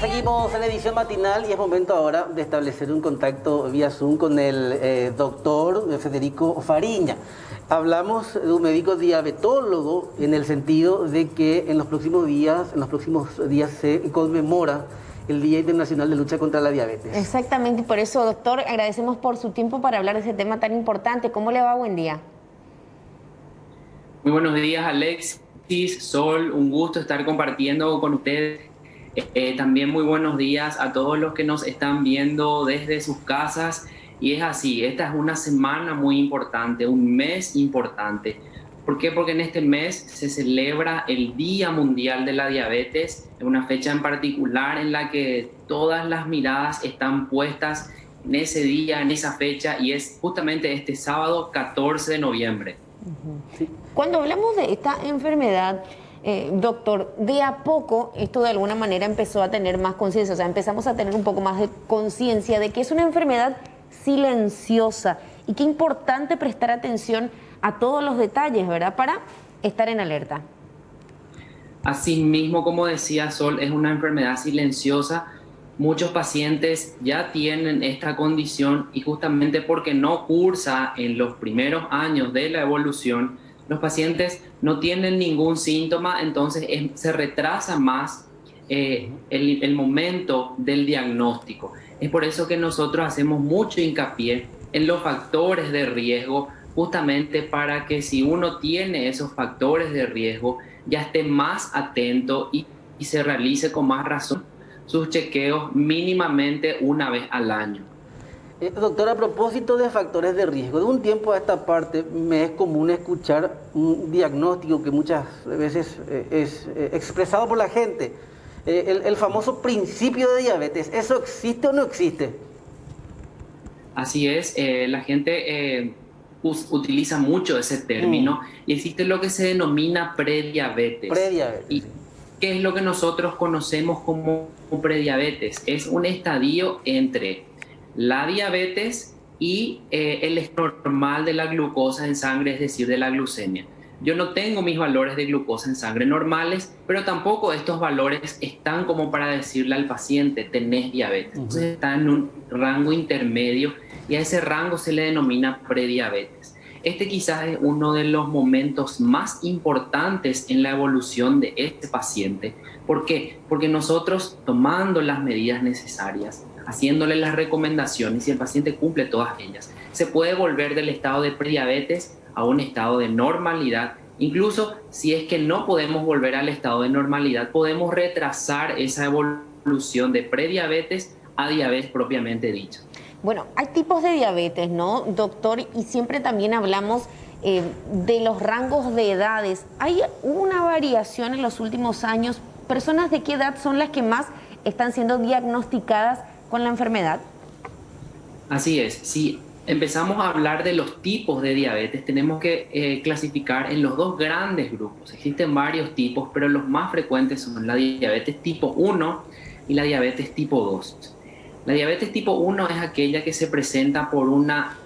Seguimos en la edición matinal y es momento ahora de establecer un contacto vía Zoom con el doctor Federico Fariña. Hablamos de un médico diabetólogo en el sentido de que en los próximos días se conmemora el Día Internacional de Lucha contra la Diabetes. Exactamente, y por eso, doctor, agradecemos por su tiempo para hablar de ese tema tan importante. ¿Cómo le va? Buen día. Muy buenos días, Alexis, Sol, un gusto estar compartiendo con ustedes. También muy buenos días a todos los que nos están viendo desde sus casas. Y es así, esta es una semana muy importante, un mes importante. ¿Por qué? Porque en este mes se celebra el Día Mundial de la Diabetes, una fecha en particular en la que todas las miradas están puestas en ese día, en esa fecha, y es justamente este sábado 14 de noviembre. Cuando hablamos de esta enfermedad, doctor, de a poco esto de alguna manera empezó a tener más conciencia, o sea, empezamos a tener un poco más de conciencia de que es una enfermedad silenciosa y qué importante prestar atención a todos los detalles, ¿verdad? Para estar en alerta. Así mismo, como decía Sol, es una enfermedad silenciosa. Muchos pacientes ya tienen esta condición y justamente porque no cursa en los primeros años de la evolución, los pacientes no tienen ningún síntoma, entonces se retrasa más el momento del diagnóstico. Es por eso que nosotros hacemos mucho hincapié en los factores de riesgo, justamente para que si uno tiene esos factores de riesgo, ya esté más atento y se realice con más razón sus chequeos mínimamente una vez al año. Doctor, a propósito de factores de riesgo, de un tiempo a esta parte me es común escuchar un diagnóstico que muchas veces es expresado por la gente, el famoso principio de diabetes. ¿Eso existe o no existe? Así es, la gente utiliza mucho ese término y existe lo que se denomina prediabetes. Prediabetes. ¿Y qué es lo que nosotros conocemos como prediabetes? Es un estadio entre la diabetes y el estado normal de la glucosa en sangre, es decir, de la glucemia. Yo no tengo mis valores de glucosa en sangre normales, pero tampoco estos valores están como para decirle al paciente, tenés diabetes. Entonces está en un rango intermedio y a ese rango se le denomina prediabetes. Este quizás es uno de los momentos más importantes en la evolución de este paciente. ¿Por qué? Porque nosotros, tomando las medidas necesarias, haciéndole las recomendaciones, y el paciente cumple todas ellas, se puede volver del estado de prediabetes a un estado de normalidad. Incluso si es que no podemos volver al estado de normalidad, podemos retrasar esa evolución de prediabetes a diabetes propiamente dicha. Bueno, hay tipos de diabetes, ¿no, doctor? Y siempre también hablamos de los rangos de edades. ¿Hay una variación en los últimos años? ¿Personas de qué edad son las que más están siendo diagnosticadas con la enfermedad? Así es, si empezamos a hablar de los tipos de diabetes, tenemos que clasificar en los dos grandes grupos. Existen varios tipos, pero los más frecuentes son la diabetes tipo 1 y la diabetes tipo 2. La diabetes tipo 1 es aquella que se presenta por una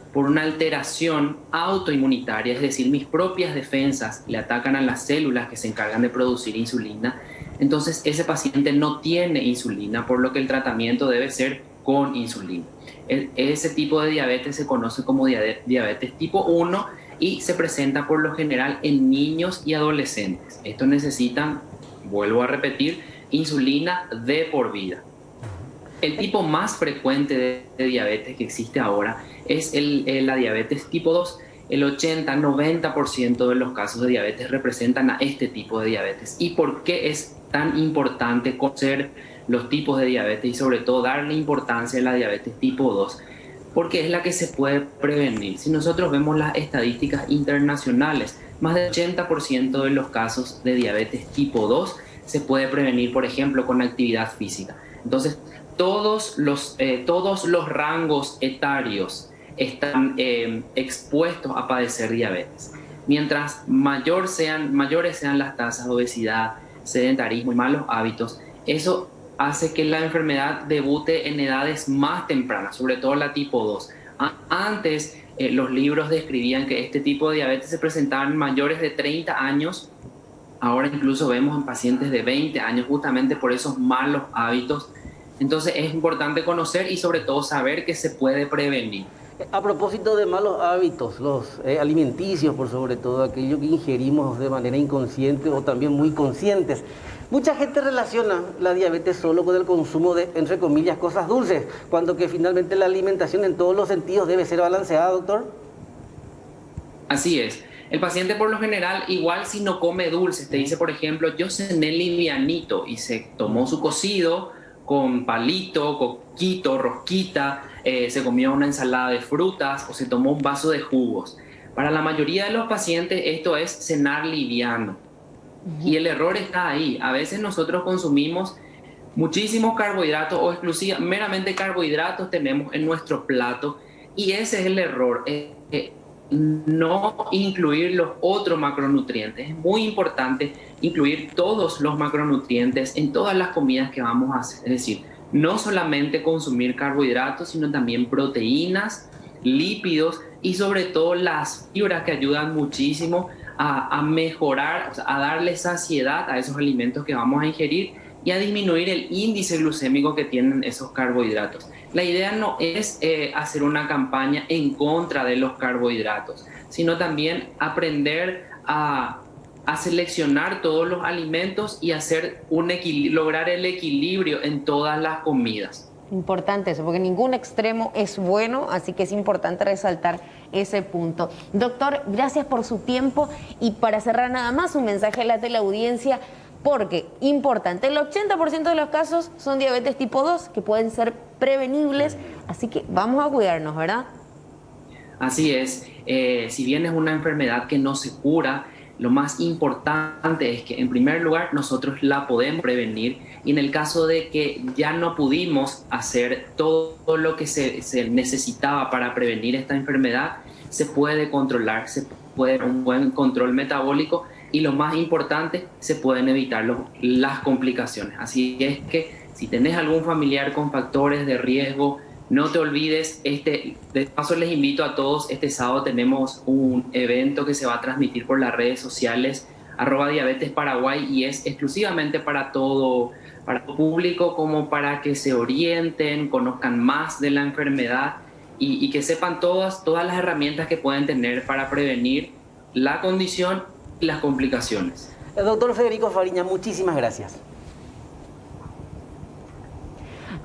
alteración autoinmunitaria, es decir, mis propias defensas le atacan a las células que se encargan de producir insulina. Entonces ese paciente no tiene insulina, por lo que el tratamiento debe ser con insulina. Ese tipo de diabetes se conoce como diabetes tipo 1 y se presenta por lo general en niños y adolescentes. Estos necesitan, vuelvo a repetir, insulina de por vida. El tipo más frecuente de diabetes que existe ahora es la diabetes tipo 2. El 80-90% de los casos de diabetes representan a este tipo de diabetes. ¿Y por qué es tan importante conocer los tipos de diabetes y sobre todo darle importancia a la diabetes tipo 2? Porque es la que se puede prevenir. Si nosotros vemos las estadísticas internacionales, más del 80% de los casos de diabetes tipo 2 se puede prevenir, por ejemplo, con actividad física. Entonces, todos los rangos etarios están expuestos a padecer diabetes. Mientras mayores sean las tasas de obesidad, sedentarismo y malos hábitos, eso hace que la enfermedad debute en edades más tempranas, sobre todo la tipo 2. Antes, los libros describían que este tipo de diabetes se presentaba en mayores de 30 años. Ahora incluso vemos en pacientes de 20 años, justamente por esos malos hábitos Entonces es importante conocer y sobre todo saber que se puede prevenir. A propósito de malos hábitos, los alimenticios, por sobre todo aquello que ingerimos de manera inconsciente o también muy conscientes. Mucha gente relaciona la diabetes solo con el consumo de, entre comillas, cosas dulces, cuando que finalmente la alimentación en todos los sentidos debe ser balanceada, doctor. Así es. El paciente por lo general, igual si no come dulces, te dice, por ejemplo, yo cené livianito y se tomó su cocido con palito, coquito, rosquita, se comió una ensalada de frutas o se tomó un vaso de jugos. Para la mayoría de los pacientes esto es cenar liviano. Y el error está ahí. A veces nosotros consumimos muchísimos carbohidratos o meramente carbohidratos tenemos en nuestro plato y ese es el error. No incluir los otros macronutrientes. Es muy importante incluir todos los macronutrientes en todas las comidas que vamos a hacer. Es decir, no solamente consumir carbohidratos, sino también proteínas, lípidos y sobre todo las fibras que ayudan muchísimo a mejorar, o sea, a darle saciedad a esos alimentos que vamos a ingerir y a disminuir el índice glucémico que tienen esos carbohidratos. La idea no es hacer una campaña en contra de los carbohidratos, sino también aprender a seleccionar todos los alimentos y lograr el equilibrio en todas las comidas. Importante eso, porque ningún extremo es bueno, así que es importante resaltar ese punto. Doctor, gracias por su tiempo y para cerrar nada más un mensaje a la teleaudiencia, porque importante, el 80% de los casos son diabetes tipo 2 que pueden ser prevenibles, así que vamos a cuidarnos, ¿verdad? Así es, si bien es una enfermedad que no se cura, lo más importante es que en primer lugar nosotros la podemos prevenir y en el caso de que ya no pudimos hacer todo lo que se necesitaba para prevenir esta enfermedad, se puede controlar, se puede un buen control metabólico y lo más importante, se pueden evitar las complicaciones. Así es que si tenés algún familiar con factores de riesgo, no te olvides, de paso les invito a todos, este sábado tenemos un evento que se va a transmitir por las redes sociales, @diabetesparaguay, y es exclusivamente para todo público, como para que se orienten, conozcan más de la enfermedad y que sepan todas las herramientas que pueden tener para prevenir la condición y las complicaciones. El doctor Federico Fariña, muchísimas gracias.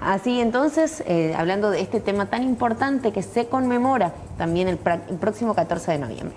Así entonces, hablando de este tema tan importante que se conmemora también el próximo 14 de noviembre.